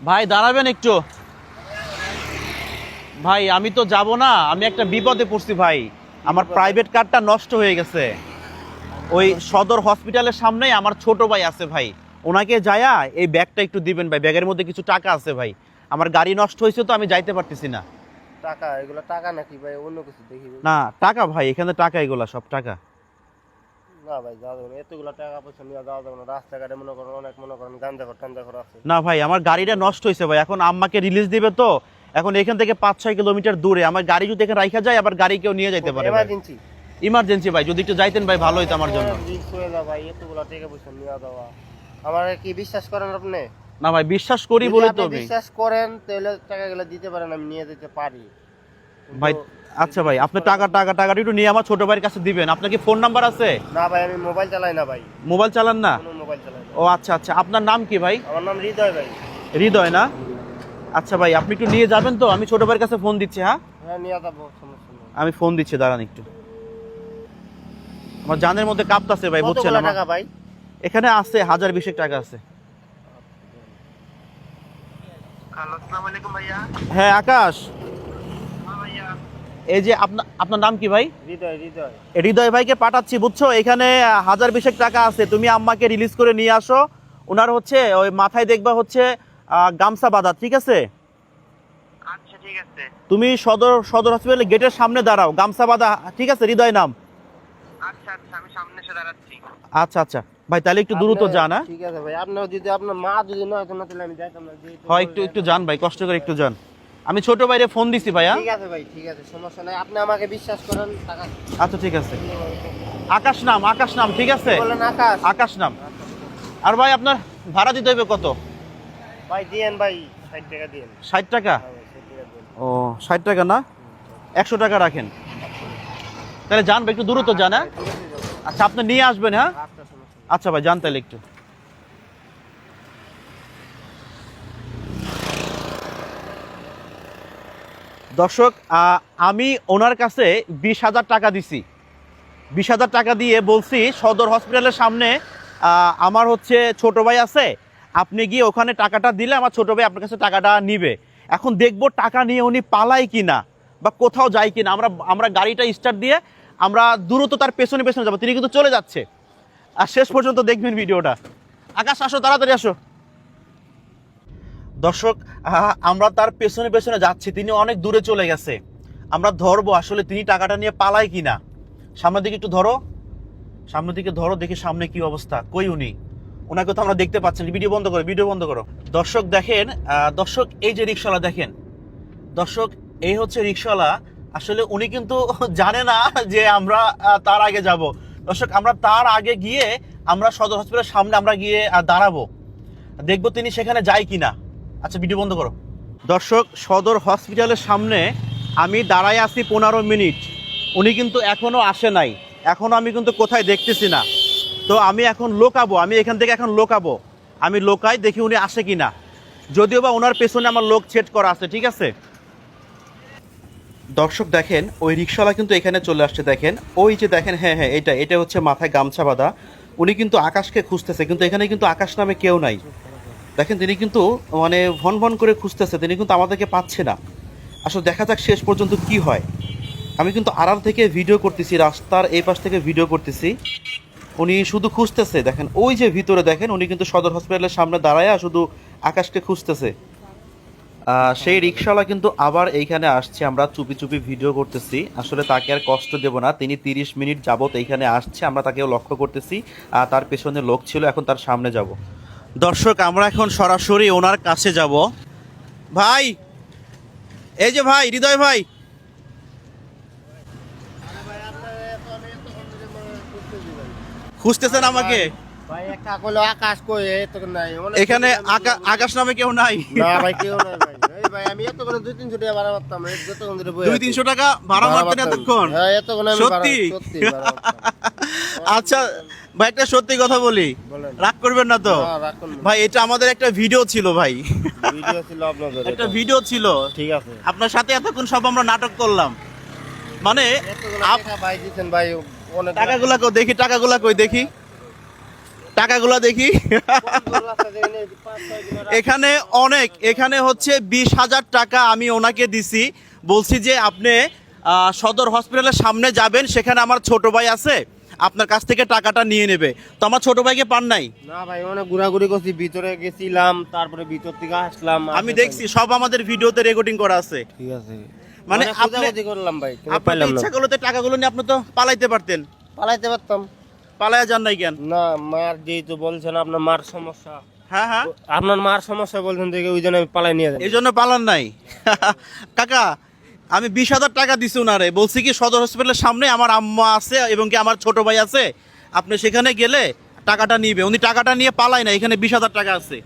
ভাই দাঁড়াবেন একটু। ভাই আমি তো যাব না, আমি একটা বিপদে পড়ছি ভাই। আমার প্রাইভেট কারটা নষ্ট হয়ে গেছে। ওই সদর হসপিটালের সামনেই আমার ছোট ভাই আছে ভাই, ওনাকে যায়া এই ব্যাগটা একটু দিবেন ভাই। ব্যাগের মধ্যে কিছু টাকা আছে ভাই, আমার গাড়ি নষ্ট হয়েছে তো আমি যাইতে পারতেছি না। টাকা এগুলো টাকা নাকি ভাই? অন্য কিছু দেখি ভাই। না টাকা ভাই, এখানে টাকা, এগুলা সব টাকা। না ভাই যাওয়া যাবে না, এতগুলো টাকা পয়সা নিয়ে যাওয়া যাবে না। রাস্তাঘাটে মনে করেন অনেক মনে করেন গাঞ্জাখোর আছে। না ভাই আমার গাড়িটা নষ্ট হয়েছে ভাই, এখন আম্মাকে রিলিজ দিবে তো, এখন এখান থেকে 5-6 কিলোমিটার দূরে আমার গাড়ি যদি এখানে রাখা যায় আবার গাড়ি কেউ নিয়ে যাইতে পারে। এমার্জেন্সি ইমার্জেন্সি ভাই, যদি একটু যাইতেন ভাই ভালো হইতো আমার জন্য। রিস্ক হয়ে যাবে ভাই, এতগুলো টাকা পয়সা নিয়ে যাওয়া। আমার কি বিশ্বাস করেন আপনি? না ভাই বিশ্বাস করি যদি বলে আপনি তো আমি। বিশ্বাস করেন তাহলে টাকাগুলো দিতে পারেন, আমি নিয়ে যেতে পারি ভাই আচ্ছা ভাই, আপনি টাকাটা একটু নিয়ে আমার ছোট ভাইয়ের কাছে দিবেন। আপনার কি ফোন নাম্বার আছে? না ভাই আমি মোবাইল চালাই না ভাই। মোবাইল চালান না? কোনো মোবাইল চালাই না। ও আচ্ছা আচ্ছা, আপনার নাম কি ভাই? আমার নাম হৃদয় ভাই। হৃদয় না? আচ্ছা ভাই আপনি একটু নিয়ে যাবেন তো, আমি ছোট ভাইয়ের কাছে ফোন দিচ্ছি। হ্যাঁ হ্যাঁ নিয়ে যাবো, সমস্যা নেই। আমি ফোন দিচ্ছি, দাঁড়ান একটু। আমার জানের মধ্যে কাঁপতাছে ভাই, বুঝছেন? কতগুলো আমার টাকা ভাই? এখানে আছে 1020 টাকা আছে। হ্যালো আসসালামু আলাইকুম ভাইয়া। হ্যাঁ আকাশ, হ্যাঁ ভাইয়া। এই যে আপনার নাম কি ভাই? হৃদয় হৃদয়। হৃদয় ভাইকে পাঠাচ্ছি বুঝছো, এখানে 1020 টাকা আছে, তুমি আম্মাকে রিলিজ করে নিয়ে আসো। ওনার হচ্ছে ওই মাথায় দেখবা হচ্ছে গামছা বাঁধা, ঠিক আছে? আচ্ছা ঠিক আছে। তুমি সদর হসপিটালের গেটের সামনে দাঁড়াও, গামছা বাঁধা, ঠিক আছে? হৃদয় নাম। আচ্ছা আচ্ছা আমি সামনে এসে দাঁড়াচ্ছি। আচ্ছা আচ্ছা ভাই, তাহলে একটু দ্রুত যান। হ্যাঁ ঠিক আছে ভাই, আপনার যদি আপনার মা যদি নয় তো না তাহলে আমি যাইতাম না। হয় একটু যান ভাই, কষ্ট করে একটু যান। আমি ছোট ভাইরে ফোন দিছি ভাইয়া। ঠিক আছে ভাই, ঠিক আছে, সমস্যা নাই। আপনি আমাকে বিশ্বাস করেন, টাকা আচ্ছা ঠিক আছে। আকাশ নাম, ঠিক আছে? বলেন আকাশ। আকাশ নাম। আর ভাই আপনার ভাড়া দিতে হবে কত? ভাই দিয়েন ভাই, 60 টাকা দিয়েন। 60 টাকা? হ্যাঁ ভাই 60 টাকা দিয়েন। ও 60 টাকা না, 100 টাকা রাখেন। তাহলে যান ভাই, একটু দ্রুত যান। হ্যাঁ আচ্ছা আপনি নিয়ে আসবেন। হ্যাঁ আচ্ছা সমস্যা নেই। আচ্ছা ভাই যান তাহলে একটু। দর্শক আমি ওনার কাছে 20,000 টাকা দিছি। 20,000 টাকা দিয়ে বলছি সদর হসপিটালের সামনে আমার হচ্ছে ছোট ভাই আছে, আপনি গিয়ে ওখানে টাকাটা দিলে আমার ছোট ভাই আপনার কাছে টাকাটা নিবে। এখন দেখবো টাকা নিয়ে উনি পালায় কিনা বা কোথাও যায় কিনা। আমরা গাড়িটা স্টার্ট দিয়ে আমরা দ্রুত তার পেছনে যাবো, তিনি কিন্তু চলে যাচ্ছে। আর শেষ পর্যন্ত দেখবেন ভিডিওটা। আকাশ আসো, তাড়াতাড়ি আসো। দর্শক আমরা তার পেছনে যাচ্ছি, তিনি অনেক দূরে চলে গেছে। আমরা ধরবো আসলে তিনি টাকাটা নিয়ে পালায় কিনা। সামনের দিকে একটু ধরো, সামনের দিকে ধরো, দেখি সামনে কি অবস্থা, কই উনি? ওনাকে তো আমরা দেখতে পাচ্ছেন। ভিডিও বন্ধ করো। দর্শক দেখেন, দর্শক এই যে রিক্সাওয়ালা দেখেন, দর্শক এই হচ্ছে রিক্সাওয়ালা। আসলে উনি কিন্তু জানে না যে আমরা তার আগে যাব। দর্শক আমরা তার আগে গিয়ে আমরা সদর হসপিটালের সামনে আমরা গিয়ে দাঁড়াবো, দেখবো তিনি সেখানে যায় কিনা। আচ্ছা ভিডিও বন্ধ করো। দর্শক সদর হসপিটালের সামনে আমি দাঁড়ায় আছি 15 মিনিট, উনি কিন্তু এখনো আসে নাই। এখনো আমি কিন্তু কোথায় দেখতেছি না। তো আমি এখন লোকাবো, আমি এখান থেকে এখন লোকাবো। আমি লোকাই, দেখি উনি আসে কিনা। যদিও বা ওনার পেছনে আমার লোক সেট করা আছে, ঠিক আছে? দর্শক দেখেন ওই রিক্সাওয়ালা কিন্তু এখানে চলে আসছে। দেখেন ওই যে দেখেন, হ্যাঁ এটা হচ্ছে মাথায় গামছা বাঁধা। উনি কিন্তু আকাশকে খুঁজতেছে, কিন্তু এখানে কিন্তু আকাশ নামে কেউ নাই। দেখেন তিনি কিন্তু মানে ভন করে খুঁজতেছে, তিনি কিন্তু আমাদেরকে পাচ্ছে না। আসলে দেখা যাক শেষ পর্যন্ত কি হয়। আমি কিন্তু আড়াল থেকে ভিডিও করতেছি, রাস্তার এই পাশ থেকে ভিডিও করতেছি। উনি শুধু খুঁজতেছে। দেখেন ওই যে ভিতরে দেখেন, উনি কিন্তু সদর হসপিটালের সামনে দাঁড়ায় শুধু আকাশকে খুঁজতেছে। সেই রিক্সাওয়ালা কিন্তু আবার এইখানে আসছে, আমরা চুপি ভিডিও করতেছি। আসলে তাকে আর কষ্ট দেব না, তিনি 30 মিনিট যাবত এইখানে আসছে, আমরা তাকেও লক্ষ্য করতেছি। তার পেছনে লোক ছিল, এখন তার সামনে যাব। দর্শক আমরা এখন সরাসরি ওনার কাছে যাব। ভাই এই যে ভাই, হৃদয় ভাই, খুঁজতেছেন আমাকে? ভাই একটা কইলো আকাশ কই, এত নাই এখানে আকাশ নামে কেউ নাই। না ভাই কেউ নাই ভাই। এই ভাই আমি এত করে 2-300 টাকা ভাড়া মারতাম, যতক্ষণ ধরে বই 200-300 টাকা ভাড়া মারতেন এতক্ষণ? হ্যাঁ এতক্ষণ আমি সত্যি? সত্যি ভাড়া মারতাম। আচ্ছা ভাই একটা সত্যি কথা বলি, বলেন। রাগ করবেন না তো? না, রাখুন না। ভাই এটা আমাদের একটা ভিডিও ছিল ভাই, ভিডিও ছিল আপনাদের? একটা ভিডিও ছিল, ঠিক আছে। আপনার সাথে এতক্ষণ সব আমরা নাটক করলাম। মানে এতগুলো টাকা ভাই দিতেন ভাই, অনেক টাকাগুলা কই দেখি, টাকাগুলা কই দেখি। টাকাগুলো দেখি। এখানে এখানে হচ্ছে 20,000 টাকা আমি ওনাকে দিছি, বলছি যে আপনি সদর হসপিটালের সামনে যাবেন, সেখানে আমার ছোট ভাই আছে, আপনার কাছ থেকে টাকাটা নিয়ে নেবে। তো আমার ছোট ভাইকে পান নাই? না ভাই, অনেক ঘোরাঘুরি করছি, ভিতরে গেছিলাম, তারপরে ভিতর থেকে আসলাম। আমি দেখছি সব আমাদের ভিডিওতে রেকর্ডিং করা আছে। ঠিক আছে, মানে অনেক আপনি খোঁজাখুঁজি করলাম ভাই, কিন্তু আপনার পাইলাম না। ইচ্ছা করলে তো টাকাগুলো নিয়ে আপনি তো পালাইতে পারতেন। পালাইতে পারতাম, পালায়া যান নাই কেন? না মার যেহেতু বলছেন আপনার মার সমস্যা, হ্যাঁ হ্যাঁ, আপনার মার সমস্যা বলছেন দেখে ওই জন্য আমি পালাই নিয়ে যাই। এই জন্য পালান নাই। কাকা, আমি 20,000 টাকা দিছি উনারে, বলছি কি সদর হসপিটালের সামনে আমার আম্মা আছে এবং কি আমার ছোট ভাই আছে, আপনি সেখানে গেলে টাকাটা নিবে। উনি টাকাটা নিয়ে পালাই না, এখানে 20,000 টাকা আছে।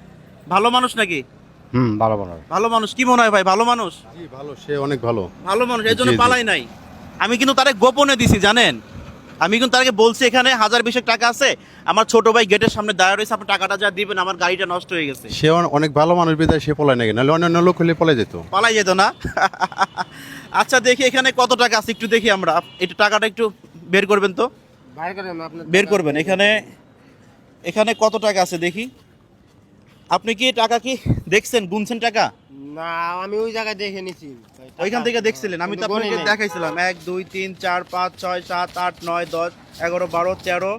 ভালো মানুষ নাকি? ভালো ভালো। ভালো মানুষ, কি মনে হয় ভাই, ভালো মানুষ? জি ভালো, সে অনেক ভালো। ভালো মানুষ, এই জন্য জি, জি। পালাই নাই। আমি কিন্তু তারে গোপনে দিছি জানেন, আমি কিন্তু তাকে বলছি এখানে 1,000-20 টাকা আছে, আমার ছোট ভাই গেটের সামনে দাঁড়িয়ে রয়েছে, আপনি টাকাটা যা দিবেন, আমার গাড়িটা নষ্ট হয়ে গেছে। সে অনেক ভালো মানুষ বিদায় সে পলায় নাকি, নাহলে অন্য লোক হলে পলাই যেত। পালাই যেত না। আচ্ছা দেখি এখানে কত টাকা আছে একটু দেখি আমরা, একটু টাকাটা একটু বের করবেন তো, বাইরে করেন আপনি, বের করবেন। এখানে এখানে কত টাকা আছে দেখি। আপনি কি টাকা কি দেখছেন, গুনছেন টাকা? না আমি ওই জায়গায় দেখে নিছি। ওইখান থেকে দেখছিলেন? আমি তো কিন্তু গণি আপনাকে নাই। দেখাইছিলাম 1 2 3 4 5 6 7 8 9 10 11 12 13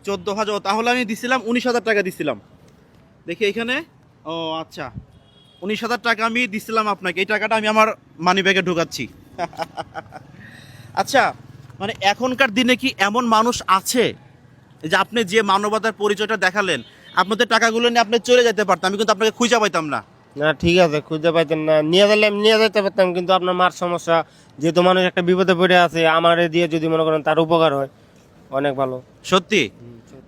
14,000। তাহলে আমি দিছিলাম 19,000 টাকা দিছিলাম। দেখি এখানে, ও আচ্ছা 19,000 টাকা আমি দিছিলাম আপনাকে। এই টাকাটা আমি আমার মানি ব্যাগে ঢোকাচ্ছি। আচ্ছা, মানে এখনকার দিনে কি এমন মানুষ আছে যে আপনি যে মানবতার পরিচয়টা দেখালেন, আপনাদের টাকাগুলো নিয়ে আপনি চলে যেতে পারতেন, আমি কিন্তু আপনাকে খুঁজে পাইতাম না। না ঠিক আছে, খুঁজে পাইতেন না, নিয়ে গেলে নিয়ে যেতে পারতাম, কিন্তু আপনার মার সমস্যা যেহেতু মানুষ একটা বিপদে পড়ে আছে, আমারে দিয়ে যদি মনে করেন তার উপকার হয় অনেক ভালো। সত্যি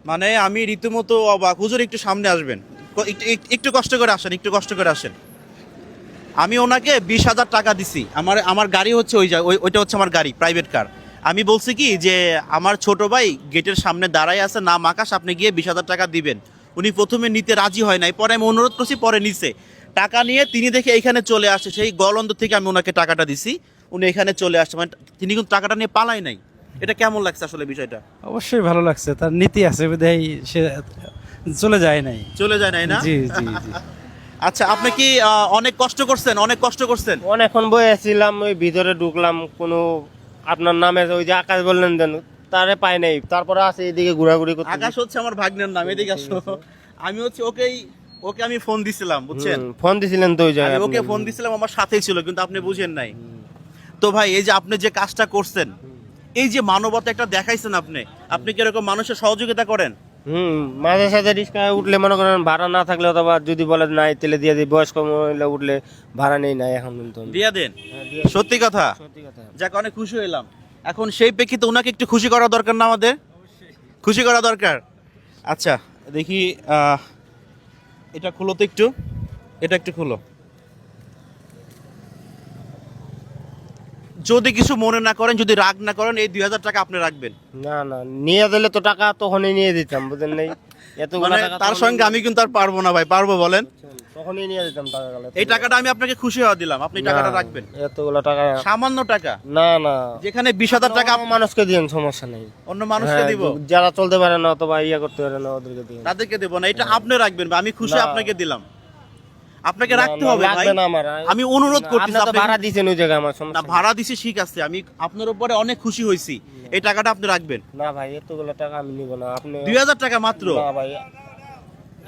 মানে আমি রীতিমতো অবাক। হুজুর একটু সামনে আসবেন, একটু কষ্ট করে আসেন, একটু কষ্ট করে আসেন। আমি ওনাকে 20,000 টাকা দিছি। আমার গাড়ি হচ্ছে ওইটা হচ্ছে আমার গাড়ি, প্রাইভেট কার। আমি বলছি কি যে আমার ছোট ভাই গেটের সামনে দাঁড়ায় আছে, নাম আকাশ, আপনি গিয়ে 20,000 টাকা দিবেন। উনি প্রথমে নিতে রাজি হয় নাই, পরে আমি অনুরোধ করছি, পরে নিছে। টাকা নিয়ে তিনি দেখে এখানে চলে আসে, সেই গলন্দ থেকে আমি ওনাকে টাকাটা দিছি, উনি এখানে চলে আসছে, মানে তিনি কিন্তু টাকাটা নিয়ে পালাই নাই। এটা কেমন লাগছে আসলে বিষয়টা? অবশ্যই ভালো লাগছে, তার নীতি আছে বিধায় সে চলে যায় নাই। চলে যায় নাই না? জি জি জি। আচ্ছা, আপনি কি অনেক কষ্ট করছেন? অনেক কষ্ট করছেন? অনেকক্ষণ বসেছিলাম, ওই ভিতরে ঢুকলাম, কোনো আপনার নামে ওই যে আকাশ বললেন দেন, তারে পাই নাই, তারপরে আছে এদিকে ঘোরাঘুরি করতে। আকাশ হচ্ছে আমার ভাগ্নের নাম, এদিকে আসো। আমি হচ্ছে ওকে আমি ফোন দিছিলাম, বুঝছেন? ফোন দিছিলেন তো ওই আমি জায়গায় ওকে আপনি? ফোন দিছিলাম, আমার সাথেই ছিল, কিন্তু আপনি বুঝেন নাই। তো ভাই, এই যে আপনি যে কাজটা করছেন, এই যে মানবতা একটা দেখাইছেন, আপনি কি এরকম মানুষের সহযোগিতা করেন? মাঝে সাথে রিক্সায় উঠলে মনে করেন ভাড়া না থাকলে, অথবা যদি বলে নাই তেলে দিয়ে দিই, বয়স্ক মহিলা উঠলে ভাড়া নেই নাই এখন কিন্তু আমি। দিয়া দেন? হ্যাঁ, দিয়ে দিই। সত্যি কথা? সত্যি কথা। যাক, অনেক খুশি হইলাম। এখন সেই প্রেক্ষিতে ওনাকে একটু খুশি করা দরকার না আমাদের? খুশি করা দরকার। আচ্ছা দেখি, এটা খুলো তো একটু, এটা একটু খুলো। যদি কিছু মনে না করেন, যদি রাগ না করেন, এই 2,000 টাকা আপনি রাখবেন। না না, নিয়ে দিলে তো টাকা তখনই নিয়ে দিতাম, বুঝেন নাই? এতগুলো মানে টাকা তার তখনই সঙ্গে আমি কিন্তু আর পারবো না ভাই, পারবো বলেন? তখনই নিয়ে দিতাম টাকা গেলে। এই টাকাটা আমি আপনাকে খুশি হওয়া দিলাম, আপনি টাকাটা রাখবেন। এতগুলো টাকা সামান্য টাকা, না না, যেখানে 20,000 টাকা অন্য মানুষকে দিন, সমস্যা নেই। অন্য মানুষকে হ্যাঁ, দিব, যারা চলতে পারে না অথবা ইয়া করতে পারে না ওদেরকে দিন। তাদেরকে দেবো না। এটা আপনি রাখবেন ভাই, আমি খুশি না। আপনাকে দিলাম, আপনাকে না, রাখতে না, হবে ভাই। লাগবে না আমার। আমি অনুরোধ না, করতেছি, আপনি তো আপনি ভাড়া দিয়েছেন ওই জায়গায়, আমার না সমস্যা নেই। ভাড়া দিছি ঠিক আছে, আমি আপনার উপরে অনেক খুশি হয়েছি। এই টাকাটা আপনি রাখবেন। না ভাই, এতগুলো টাকা আমি নিব না। আপনি 2,000 টাকা মাত্র, না ভাই,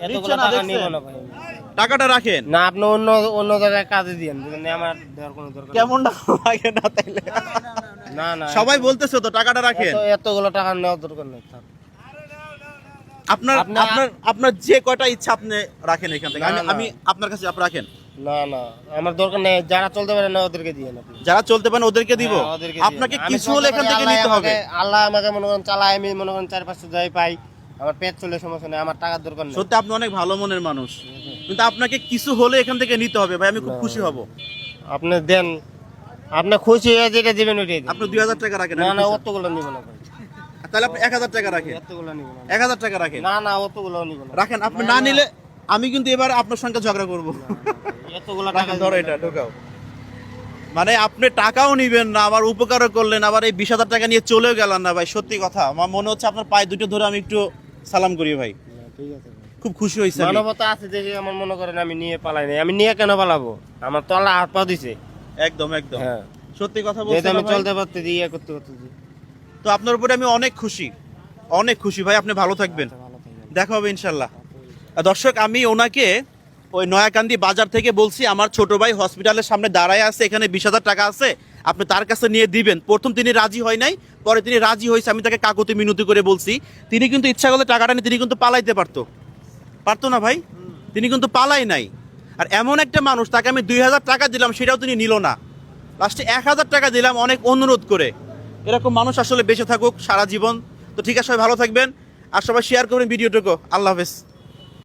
এতগুলো দিচ্ছে না, টাকা দেখছেন? নিব না ভাই। টাকাটা রাখেন। না, আপনি অন্য অন্য জায়গায় কাজে দিয়েন, বুঝলেন? আমার দেওয়ার কোনো দরকার নেই। কেমন লাগে না তাইলে? না না, সবাই বলতেছে তো টাকাটা রাখেন। এতগুলো টাকা নেওয়ার দরকার নেই, থাক। আপনার আপনি- আপনার আপনার যে কয়টা ইচ্ছা আপনি রাখেন এখান থেকে, না, আমি না। আমি আপনার কাছে আপনি রাখেন। না না, আমার দরকার নেই। যারা চলতে পারে না ওদেরকে দিয়েন আপনি। যারা চলতে পারেন ওদেরকে দিব। হ্যাঁ, ওদেরকে দিয়েন। আপনাকে আমি কিছু চলতে হলে এখান পারি, থেকে আল্লাহ নিতে হবে। আল্লাহ আমাকে মনে করেন চালায়, আমি মনে করেন 4-5 যাই পাই, আমার পেট চলে, সমস্যা নেই, আমার টাকার দরকার নেই। সত্যি আপনি অনেক ভালো মনের মানুষ, কিন্তু আপনাকে কিছু হলে এখান থেকে নিতে হবে ভাই, আমি খুব খুশি হব। আপনি দেন, আপনি খুশি হয়ে যেটা দিবেন ওইটাই দিন। আপনি 2,000 টাকা রাখেন, না আমি না, খুশি। অতগুলো নিব না ভাই, তাহলে আপনি 1,000 টাকা রাখেন, এতগুলো নিব না। 1,000 টাকা রাখেন। না না, অতগুলো নিব না। রাখেন, আপনি না নিলে আমি কিন্তু এবার আপনার সঙ্গে ঝগড়া করব। এতগুলো টাকা রাখেন, ধরো এটা ঢোকাও। মানে আপনি টাকাও নিবেন না, আবার উপকারও করলেন, আবার এই 20,000 টাকা নিয়ে চলেও গেলেন না ভাই। সত্যি কথা, আমার মনে হচ্ছে আপনার পায়ে দুটো ধরে আমি একটু সালাম করি ভাই, ঠিক আছে ভাই। খুব খুশি হয়েছে আমি। মানবতা আছে দেখে আমার মনে করেন আমি নিয়ে পালাই নাই, আমি নিয়ে কেন পালাবো, আমার তো আল্লাহ হাত পা দিছে। একদম একদম হ্যাঁ, সত্যি কথা যেহেতু বলছেন আমি ভাই। চলতে পারতে দিয়ে করতে পারতে তো আপনার উপরে আমি অনেক খুশি, অনেক খুশি ভাই, আপনি ভালো থাকবেন, দেখা হবে ইনশাল্লাহ। দর্শক, আমি ওনাকে ওই নয়াকান্দি বাজার থেকে বলছি আমার ছোট ভাই হসপিটালের সামনে দাঁড়ায় আছে, এখানে 20,000 টাকা আছে, আপনি তার কাছে নিয়ে দিবেন। প্রথম তিনি রাজি হয় নাই, পরে তিনি রাজি হয়েছে, আমি তাকে কাকুতি মিনতি করে বলছি। তিনি কিন্তু ইচ্ছা করলে টাকাটা নিয়ে তিনি কিন্তু পালাইতে পারতো না ভাই, তিনি কিন্তু পালাই নাই। আর এমন একটা মানুষ, তাকে আমি 2,000 টাকা দিলাম, সেটাও তিনি নিল না, লাস্টে 1,000 টাকা দিলাম অনেক অনুরোধ করে। এরকম মানুষ আসলে বেঁচে থাকুক সারা জীবন। তো ঠিক আছে, সবাই ভালো থাকবেন আর সবাই শেয়ার করবেন ভিডিওটুকু। আল্লাহ হাফেজ।